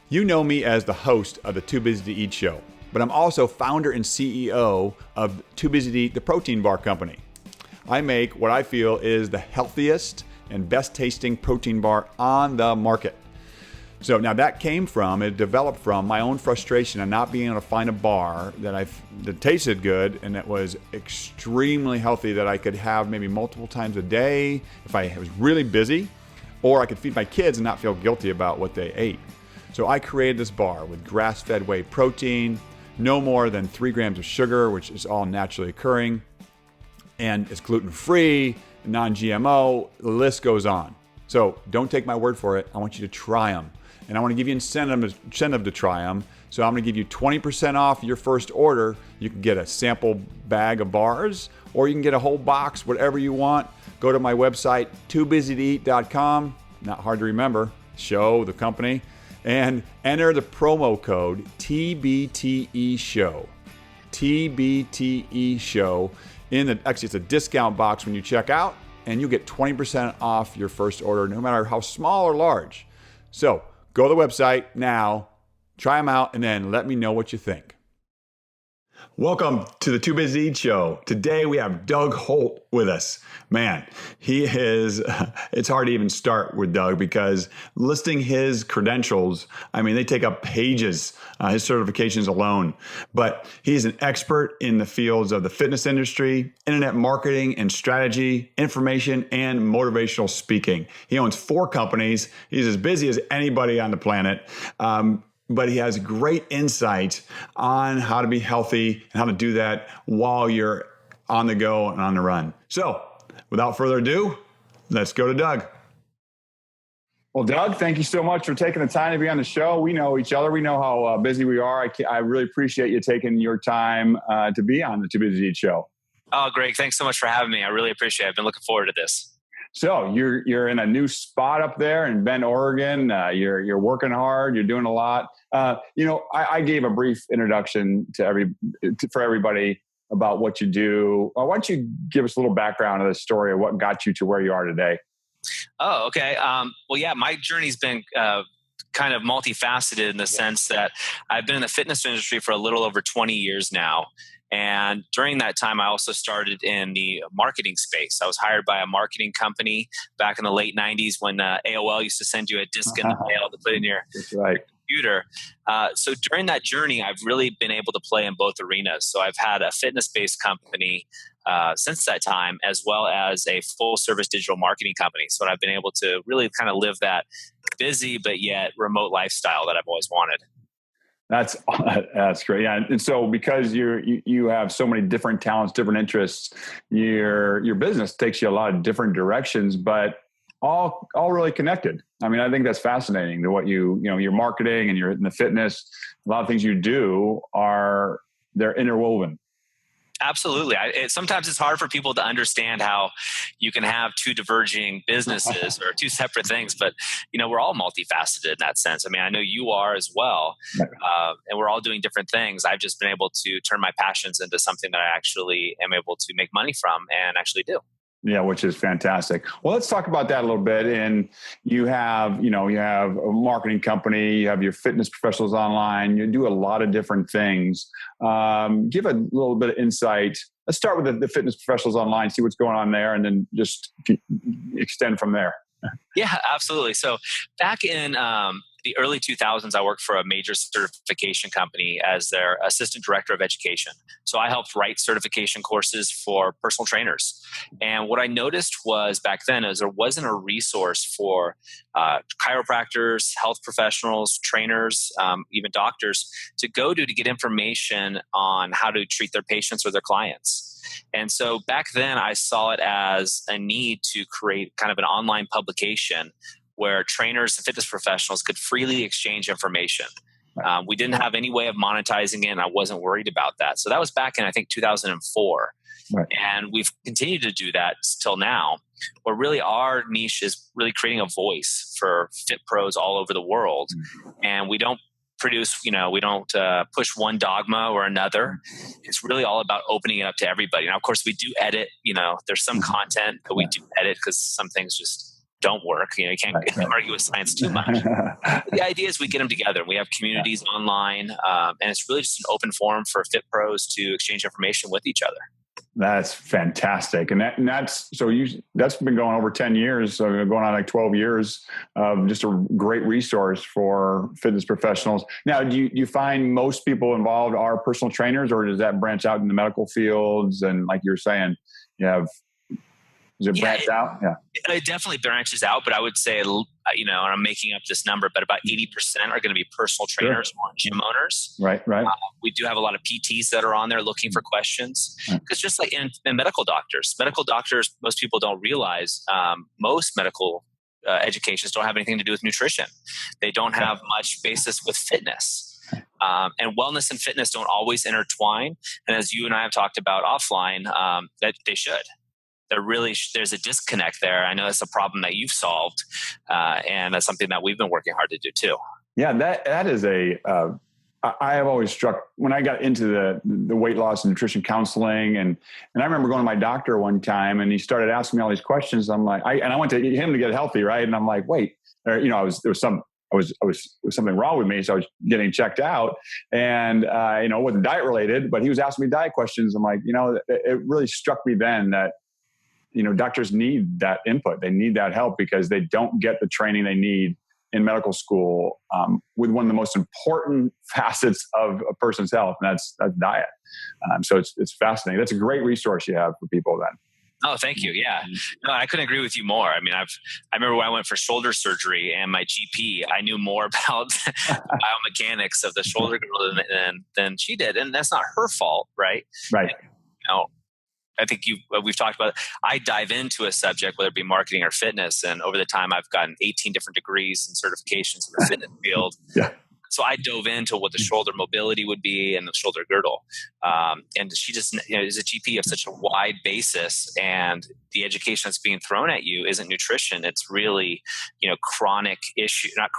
You know me as the host of the Too Busy to Eat show, but I'm also founder and CEO of Too Busy to Eat, the protein bar company. I make what I feel is the healthiest and best tasting protein bar on the market. So now that developed from my own frustration of not being able to find a bar that tasted good and that was extremely healthy, that I could have maybe multiple times a day if I was really busy, or I could feed my kids and not feel guilty about what they ate. So I created this bar with grass-fed whey protein, no more than 3 grams of sugar, which is all naturally occurring, and it's gluten-free, non-GMO, the list goes on. So don't take my word for it. I want you to try them. And I want to give you incentive to try them. So I'm going to give you 20% off your first order. You can get a sample bag of bars, or you can get a whole box, whatever you want. Go to my website, toobusytoeat.com. Not hard to remember. Show, the company. And enter the promo code TBTE Show. TBTE Show. Actually, it's a discount box when you check out, and you'll get 20% off your first order, no matter how small or large. So go to the website now, try them out, and then let me know what you think. Welcome to the Too Busy to Eat show. Today we have Doug Holt with us. Man, it's hard to even start with Doug, because listing his credentials, they take up pages, his certifications alone. But he's an expert in the fields of the fitness industry, internet marketing and strategy, information, and motivational speaking. He owns 4 companies. He's as busy as anybody on the planet. But he has great insight on how to be healthy and how to do that while you're on the go and on the run. So without further ado, let's go to Doug. Well, Doug, thank you so much for taking the time to be on the show. We know each other. We know how busy we are. I really appreciate you taking your time to be on the Too Busy to Eat show. Oh, Greg, thanks so much for having me. I really appreciate it. I've been looking forward to this. So you're in a new spot up there in Bend, Oregon. You're working hard. You're doing a lot. I gave a brief introduction for everybody about what you do. Why don't you give us a little background of the story of what got you to where you are today? Oh, okay. My journey's been kind of multifaceted in the sense that I've been in the fitness industry for a little over 20 years now. And during that time, I also started in the marketing space. I was hired by a marketing company back in the late 90s when AOL used to send you a disc in the mail to put in your computer. So during that journey, I've really been able to play in both arenas. So I've had a fitness-based company since that time, as well as a full-service digital marketing company. So I've been able to really kind of live that busy but yet remote lifestyle that I've always wanted. That's great. Yeah. And so because you have so many different talents, different interests, your business takes you a lot of different directions, but all really connected. I think that's fascinating to what your marketing and you're in the fitness, a lot of things you do they're interwoven. Absolutely. Sometimes it's hard for people to understand how you can have 2 diverging businesses or 2 separate things, but we're all multifaceted in that sense. I know you are as well, and we're all doing different things. I've just been able to turn my passions into something that I actually am able to make money from and actually do. Yeah, which is fantastic. Well, let's talk about that a little bit. And you have a marketing company, you have your fitness professionals online, you do a lot of different things. Give a little bit of insight. Let's start with the fitness professionals online, see what's going on there, and then just extend from there. Yeah, absolutely. So back in the early 2000s, I worked for a major certification company as their assistant director of education. So I helped write certification courses for personal trainers. And what I noticed was back then is there wasn't a resource for chiropractors, health professionals, trainers, even doctors to go to get information on how to treat their patients or their clients. And so back then I saw it as a need to create kind of an online publication where trainers and fitness professionals could freely exchange information. We didn't have any way of monetizing it, and I wasn't worried about that. So that was back in, I think, 2004. Right. And we've continued to do that till now, where really our niche is really creating a voice for fit pros all over the world. And we don't produce, we don't push one dogma or another. It's really all about opening it up to everybody. Now, of course, we do edit, there's some content that we do edit because some things just don't work. You can't argue with science too much. The idea is we get them together. We have communities online, and it's really just an open forum for fit pros to exchange information with each other. That's fantastic. And that's been going over 10 years, so going on like 12 years of just a great resource for fitness professionals. Now, do you find most people involved are personal trainers, or does that branch out in the medical fields? And like you were saying, does it branch out? Yeah. It definitely branches out, but I would say, and I'm making up this number, but about 80% are going to be personal trainers or gym owners. Right. We do have a lot of PTs that are on there looking for questions. Because just like in medical doctors, most people don't realize most medical educations don't have anything to do with nutrition. They don't have much basis with fitness. And wellness and fitness don't always intertwine. And as you and I have talked about offline, that they should. There's a disconnect there. I know that's a problem that you've solved, and that's something that we've been working hard to do too. Yeah, that is I have always struck when I got into the weight loss and nutrition counseling, and I remember going to my doctor one time, and he started asking me all these questions. I'm like, I went to him to get healthy, right? And I'm like, wait, there was something wrong with me, so I was getting checked out, and it wasn't diet related, but he was asking me diet questions. I'm like, it really struck me then that doctors need that input. They need that help because they don't get the training they need in medical school with one of the most important facets of a person's health, and that's diet. So it's fascinating. That's a great resource you have for people then. Oh, thank you. Yeah. No, I couldn't agree with you more. I mean, I remember when I went for shoulder surgery, and my GP, I knew more about biomechanics of the shoulder girdle than she did. And that's not her fault, right? Right. And, I think we've talked about it. I dive into a subject, whether it be marketing or fitness, and over the time I've gotten 18 different degrees and certifications in the fitness field. Yeah. So I dove into what the shoulder mobility would be and the shoulder girdle. And she just is a GP of such a wide basis, and the education that's being thrown at you isn't nutrition. It's really, chronic issue, not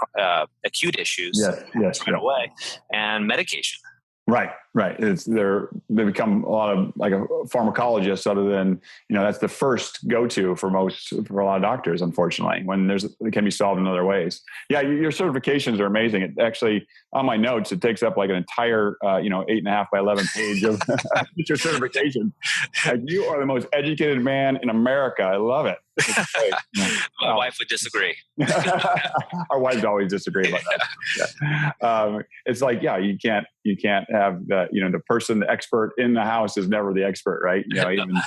acute issues right away, and medication. Right. They become a lot of like a pharmacologist, other than, that's the first go-to for a lot of doctors, unfortunately, when it can be solved in other ways. Yeah. Your certifications are amazing. It actually, on my notes, it takes up like an entire, 8.5 by 11 page of your certification. Like, you are the most educated man in America. I love it. My wife would disagree. Our wives always disagree about that. Yeah. It's like, you can't have the person, the expert in the house is never the expert, right? Even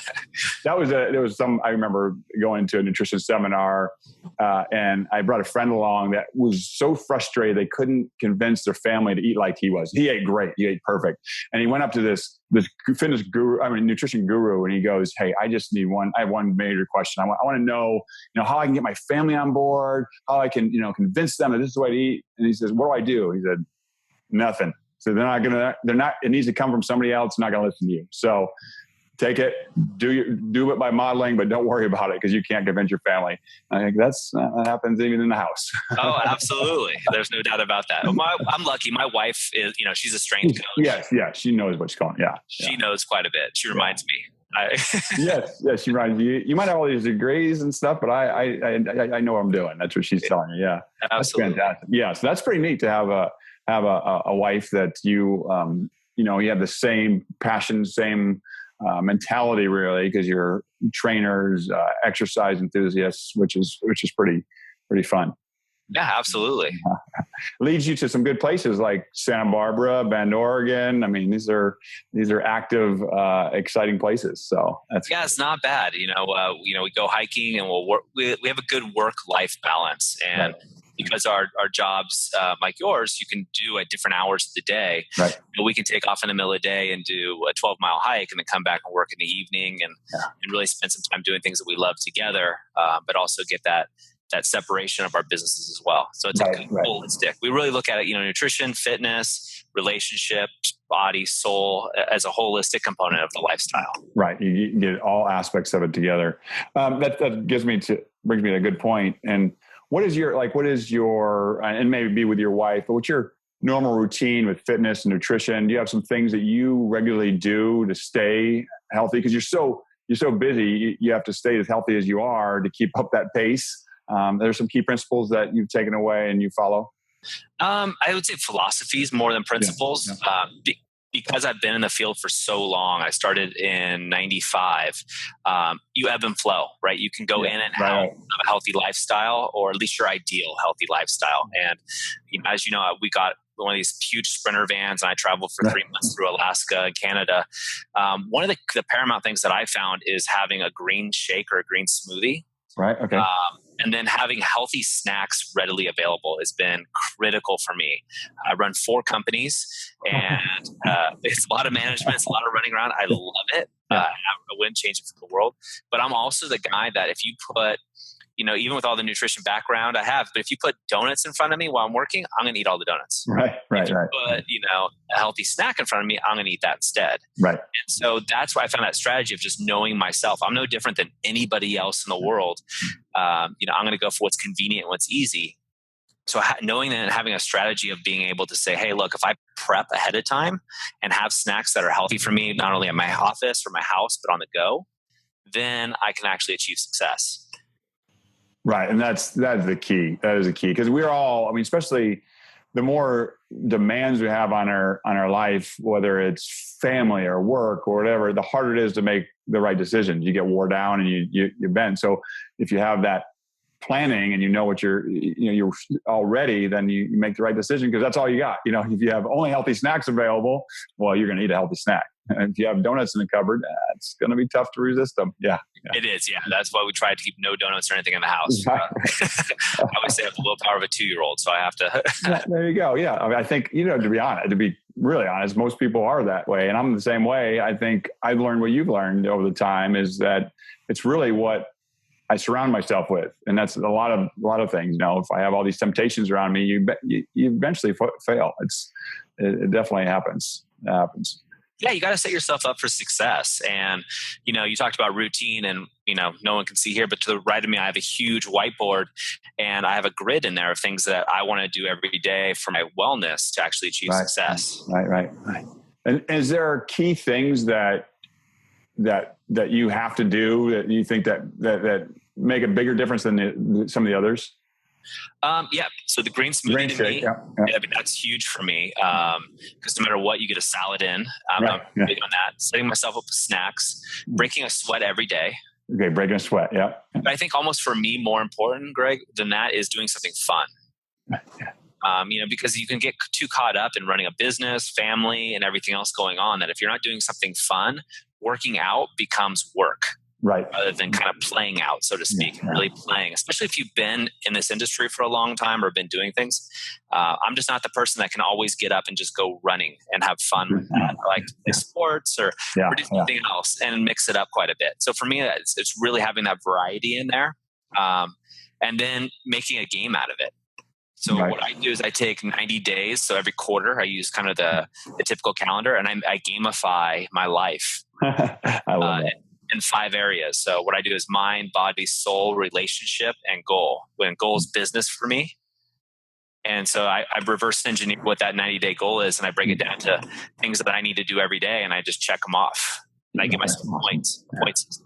I remember going to a nutrition seminar, and I brought a friend along that was so frustrated they couldn't convince their family to eat like he was. He ate great. He ate perfect. And he went up to this fitness guru, nutrition guru, and he goes, "Hey, I just need I have one major question. I want to know, how I can get my family on board, how I can, convince them that this is the way to eat." And he says, "What do I do?" He said, "Nothing." So it needs to come from somebody else, not going to listen to you. So take it, do it by modeling, but don't worry about it because you can't convince your family. I think that happens even in the house. Oh, absolutely. There's no doubt about that. I'm lucky. My wife is, she's a strength coach. Yes. She knows what's going on. Yeah. She knows quite a bit. She reminds me. Yes, she reminds you. You might have all these degrees and stuff, but I know what I'm doing. That's what she's telling you. Yeah. Absolutely. That's fantastic. Yeah. So that's pretty neat to have a wife that you have the same passion, same mentality, really, because you're trainers, exercise enthusiasts, which is pretty fun. Yeah, absolutely. Leads you to some good places like Santa Barbara, Bend, Oregon. I mean, these are active, exciting places. So it's not bad. We go hiking and we'll work. We have a good work-life balance, and because our jobs, like yours, you can do at different hours of the day. Right. We can take off in the middle of the day and do a 12-mile hike, and then come back and work in the evening, and really spend some time doing things that we love together, but also get that separation of our businesses as well. So it's holistic. We really look at it, nutrition, fitness, relationship, body, soul, as a holistic component of the lifestyle. Right. You get all aspects of it together. That brings me to a good point. And what is your, and maybe be with your wife, but what's your normal routine with fitness and nutrition? Do you have some things that you regularly do to stay healthy? Because you're so busy, you have to stay as healthy as you are to keep up that pace. There's some key principles that you've taken away and you follow. I would say philosophies more than principles. Yeah. Because I've been in the field for so long, I started in 95. You ebb and flow, right? You can go in and out of a healthy lifestyle, or at least your ideal healthy lifestyle. And as you know, we got one of these huge Sprinter vans, and I traveled for 3 months through Alaska and Canada. One of the paramount things that I found is having a green shake or a green smoothie. Right. Okay. And then having healthy snacks readily available has been critical for me. I run 4 companies, and it's a lot of management, it's a lot of running around. I love it. I wouldn't change it for the world. But I'm also the guy that if you put, even with all the nutrition background I have, but if you put donuts in front of me while I'm working, I'm going to eat all the donuts. Right. If you put, a healthy snack in front of me, I'm going to eat that instead. Right. And so that's why I found that strategy of just knowing myself. I'm no different than anybody else in the world. I'm going to go for what's convenient and what's easy. So knowing that and having a strategy of being able to say, hey, look, if I prep ahead of time and have snacks that are healthy for me, not only at my office or my house, but on the go, then I can actually achieve success. Right. And that's the key. That is the key. Because we're all, especially the more demands we have on our life, whether it's family or work or whatever, the harder it is to make the right decisions. You get wore down and you bend. So if you have that planning and what you're already, then you make the right decision, because that's all you got. If you have only healthy snacks available, well, you're going to eat a healty snack. And if you have donuts in the cupboard, it's going to be tough to resist them. Yeah. It is. Yeah. That's why we try to keep no donuts or anything in the house. Right. I always say I have the willpower of a 2-year-old, so I have to. There you go. Yeah. I think, to be really honest, most people are that way. And I'm the same way. I think I've learned what you've learned over the time is that it's really what I surround myself with. And that's a lot of things. If I have all these temptations around me, you eventually fail. It definitely happens. It happens. Yeah, you got to set yourself up for success. And, you talked about routine, and, no one can see here, but to the right of me, I have a huge whiteboard, and I have a grid in there of things that I want to do every day for my wellness to actually achieve success. Right. And is there key things that you have to do that you think that make a bigger difference than some of the others? Yeah. So the green smoothie to me, that's huge for me. Because no matter what, you get a salad in. I'm big on that. Setting myself up with snacks, breaking a sweat every day. Okay, breaking a sweat. Yeah. But I think almost for me, more important, Greg, than that is doing something fun. Yeah. Because you can get too caught up in running a business, family, and everything else going on, that if you're not doing something fun, working out becomes work. Right. Rather than kind of playing out, so to speak, really playing, especially if you've been in this industry for a long time or been doing things. I'm just not the person that can always get up and just go running and have fun with that. I like to play sports or do something else and mix it up quite a bit. So for me, it's really having that variety in there, and then making a game out of it. So what I do is I take 90 days. So every quarter I use kind of the typical calendar, and I gamify my life. I love that. In 5 areas. So what I do is mind, body, soul, relationship, and goal. When goal is business for me. And so I reverse engineer what that 90-day goal is, and I break it down to things that I need to do every day, and I just check them off. And I give myself points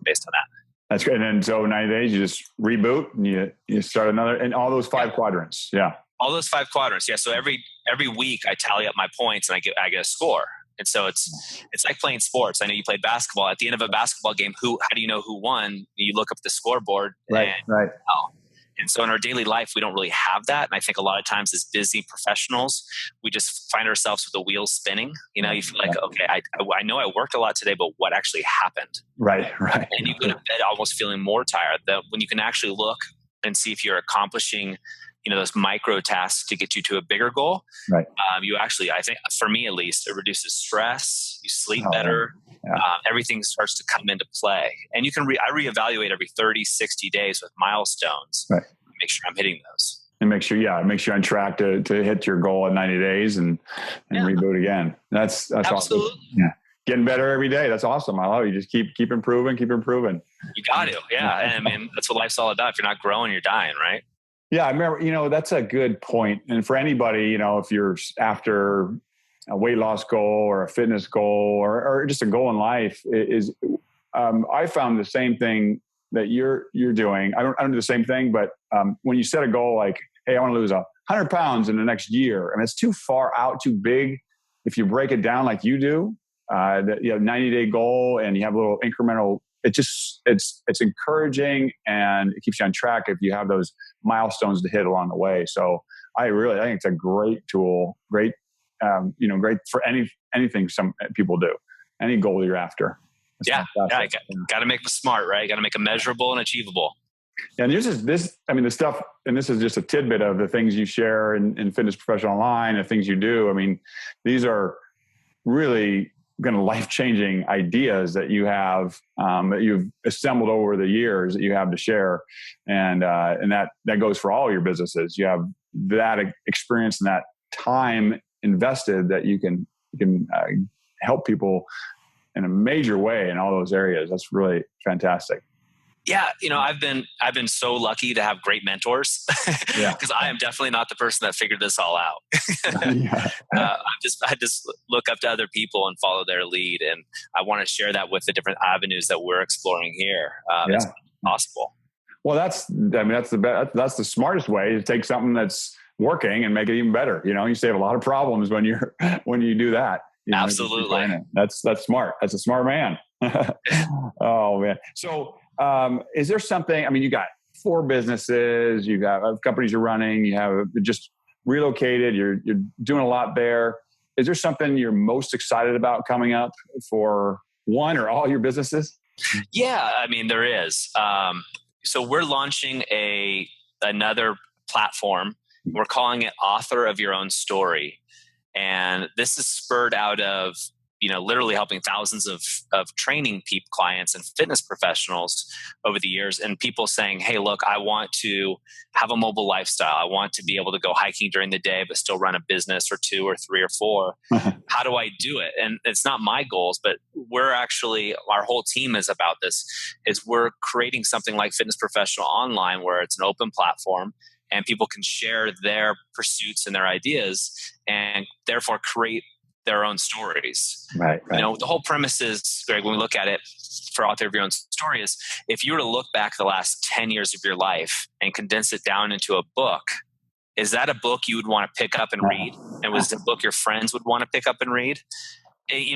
based on that. That's great. And then so 90 days, you just reboot and you start another, and all those 5 quadrants. Yeah. All those 5 quadrants. Yeah. So every week I tally up my points and I get a score. And so it's like playing sports. I know you played basketball. At the end of a basketball game, how do you know who won? You look up the scoreboard. Right. And so in our daily life, we don't really have that. And I think a lot of times as busy professionals, we just find ourselves with the wheels spinning. You feel like, okay, I know I worked a lot today, but what actually happened? Right. And you go to bed almost feeling more tired. When you can actually look and see if you're accomplishing those micro tasks to get you to a bigger goal. Right. You actually, I think for me at least, it reduces stress. You sleep better. Yeah. Everything starts to come into play. And you can I reevaluate every 30, 60 days with milestones. Right. Make sure I'm hitting those. And make sure you're on track to hit your goal in 90 days and reboot again. That's absolutely awesome. Yeah. Getting better every day. That's awesome. I love it. You just keep improving. You got to. Yeah. And I mean, that's what life's all about. If you're not growing, you're dying, right? Yeah, I remember, that's a good point. And for anybody, if you're after a weight loss goal or a fitness goal or just a goal in life I found the same thing that you're doing, I don't do the same thing, but when you set a goal like, hey, I want to lose 100 pounds in the next year, and it's too far out, too big. If you break it down like you do, you have a 90-day goal and you have a little incremental, it's encouraging and it keeps you on track if you have those milestones to hit along the way. So I think it's a great tool, great for anything some people do, any goal you're after. Got to make it smart, right? Got to make it measurable and achievable. And this stuff, and this is just a tidbit of the things you share in Fitness Professional Online, the things you do. I mean, these are really kind of life-changing ideas that you have, that you've assembled over the years that you have to share. And that goes for all your businesses. You have that experience and that time invested that you can help people in a major way in all those areas. That's really fantastic. Yeah, I've been so lucky to have great mentors because I am definitely not the person that figured this all out. I just look up to other people and follow their lead, and I want to share that with the different avenues that we're exploring here. It's possible. Well, that's the smartest way to take something that's working and make it even better. You save a lot of problems when you do that. Absolutely, that's smart. That's a smart man. Oh man, so. Is there something, you got 4 businesses, you got companies you're running, you have just relocated, you're doing a lot there. Is there something you're most excited about coming up for one or all your businesses? Yeah, there is. So we're launching another platform. We're calling it Author of Your Own Story. And this is spurred out of literally helping thousands of training clients and fitness professionals over the years, and people saying, hey, look, I want to have a mobile lifestyle. I want to be able to go hiking during the day, but still run a business or 2 or 3 or 4. How do I do it? And it's not my goals, but our whole team is about this, is we're creating something like Fitness Professional Online, where it's an open platform and people can share their pursuits and their ideas and therefore create their own stories. Right. The whole premise is, Greg, when we look at it for Author of Your Own Story, is if you were to look back the last 10 years of your life and condense it down into a book, is that a book you would want to pick up and read? And was it a book your friends would want to pick up and read?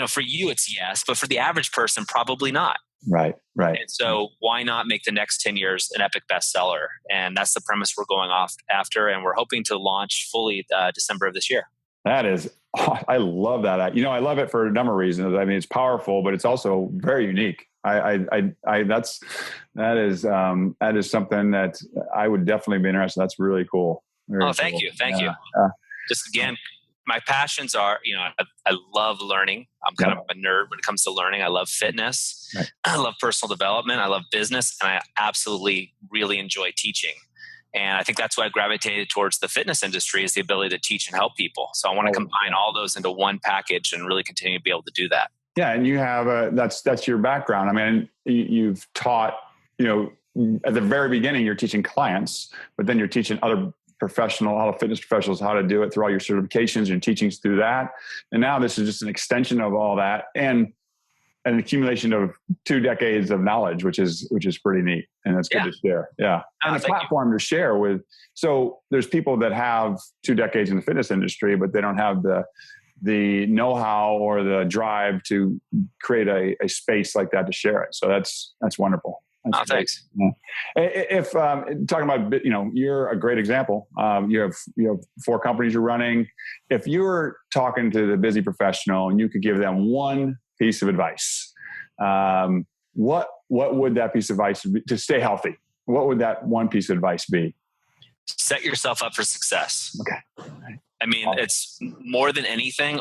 For you, it's yes, but for the average person, probably not. Right. And so why not make the next 10 years an epic bestseller? And that's the premise we're going off after. And we're hoping to launch fully December of this year. I love that. I love it for a number of reasons. It's powerful, but it's also very unique. That is something that I would definitely be interested in. That's really cool. Thank you. Just again, my passions are, I love learning. I'm kind of a nerd when it comes to learning. I love fitness. Right. I love personal development. I love business. And I absolutely really enjoy teaching. And I think that's why I gravitated towards the fitness industry, is the ability to teach and help people. So I want to combine all those into one package and really continue to be able to do that. Yeah. And you have that's your background. You've taught, at the very beginning, you're teaching clients, but then you're teaching other fitness professionals how to do it through all your certifications and teachings through that. And now this is just an extension of all that and an accumulation of 2 decades of knowledge, which is pretty neat. And it's good to share. Yeah. And a platform to share with. So there's people that have 2 decades in the fitness industry, but they don't have the know-how or the drive to create a space like that to share it. So that's wonderful. Thanks. Yeah. If talking about, you're a great example. You have 4 companies you're running. If you were talking to the busy professional and you could give them one piece of advice, what would that piece of advice be to stay healthy? What would that one piece of advice be? Set yourself up for success. Okay. It's more than anything,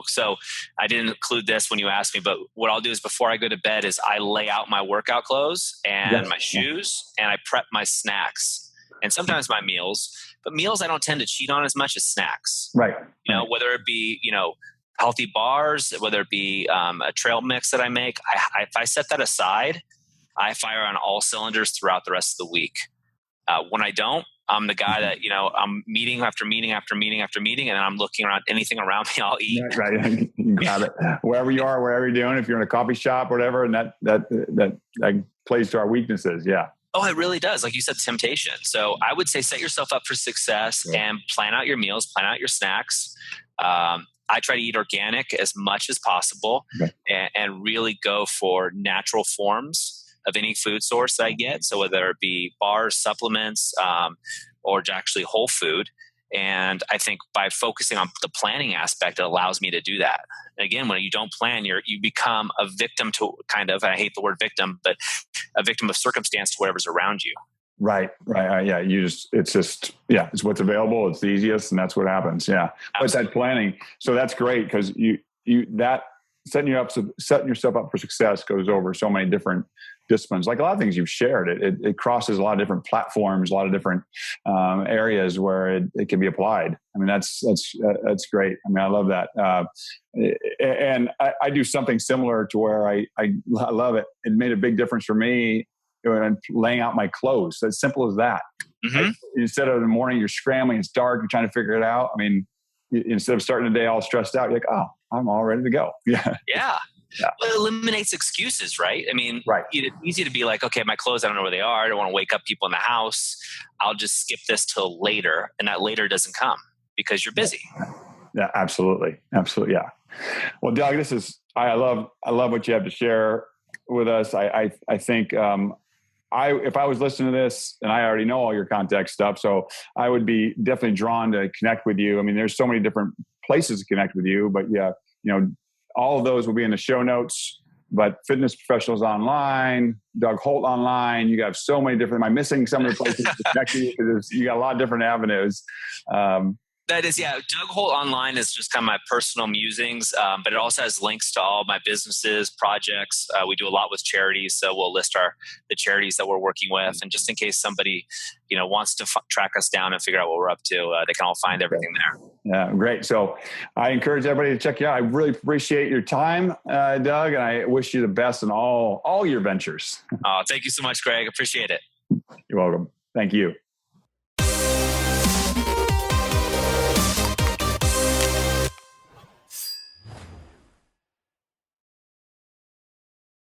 so I didn't include this when you asked me, but what I'll do is before I go to bed is I lay out my workout clothes and my shoes, and I prep my snacks and sometimes my meals, but meals I don't tend to cheat on as much as snacks. Right. Whether it be, healthy bars, whether it be a trail mix that I make, if I set that aside, I fire on all cylinders throughout the rest of the week. When I don't, I'm the guy that, I'm meeting after meeting after meeting after meeting, and I'm looking around anything around me, I'll eat. Right. You got it. Wherever you are, wherever you're doing, if you're in a coffee shop or whatever, and that plays to our weaknesses. Yeah. Oh, it really does. Like you said, temptation. So I would say set yourself up for success and plan out your meals, plan out your snacks. I try to eat organic as much as possible and really go for natural forms of any food source that I get. So whether it be bars, supplements, or actually whole food. And I think by focusing on the planning aspect, it allows me to do that. And again, when you don't plan, you become a victim to kind of, and I hate the word victim, but a victim of circumstance to whatever's around you. Right. Yeah. It's what's available. It's the easiest, and that's what happens. Yeah. Absolutely. But that planning. So that's great, because setting yourself up for success goes over so many different disciplines. Like a lot of things you've shared, it crosses a lot of different platforms, a lot of different areas where it can be applied. I mean, that's great. I mean, I love that. And I do something similar to where I love it. It made a big difference for me when I'm laying out my clothes. As simple as that. Mm-hmm. Instead of in the morning, you're scrambling, it's dark, you're trying to figure it out. I mean, instead of starting the day all stressed out, you're like, oh, I'm all ready to go. Yeah. Yeah. Well, it eliminates excuses, right? I mean, it's easy to be like, okay, my clothes, I don't know where they are. I don't want to wake up people in the house. I'll just skip this till later. And that later doesn't come because you're busy. Yeah, absolutely. Absolutely. Yeah. Well, Doug, I love what you have to share with us. I think, if I was listening to this, and I already know all your contact stuff, so I would be definitely drawn to connect with you. I mean, there's so many different places to connect with you, but yeah, all of those will be in the show notes. But Fitness Professionals Online, Doug Holt Online, you have so many different. Am I missing some of the places to connect with you? Because you got a lot of different avenues. That is, yeah. Doug Holt Online is just kind of my personal musings, but it also has links to all my businesses, projects. We do a lot with charities, so we'll list the charities that we're working with, and just in case somebody wants to track us down and figure out what we're up to, they can all find everything there. Yeah, great. So I encourage everybody to check you out. I really appreciate your time, Doug, and I wish you the best in all your ventures. Oh, thank you so much, Greg. Appreciate it. You're welcome. Thank you.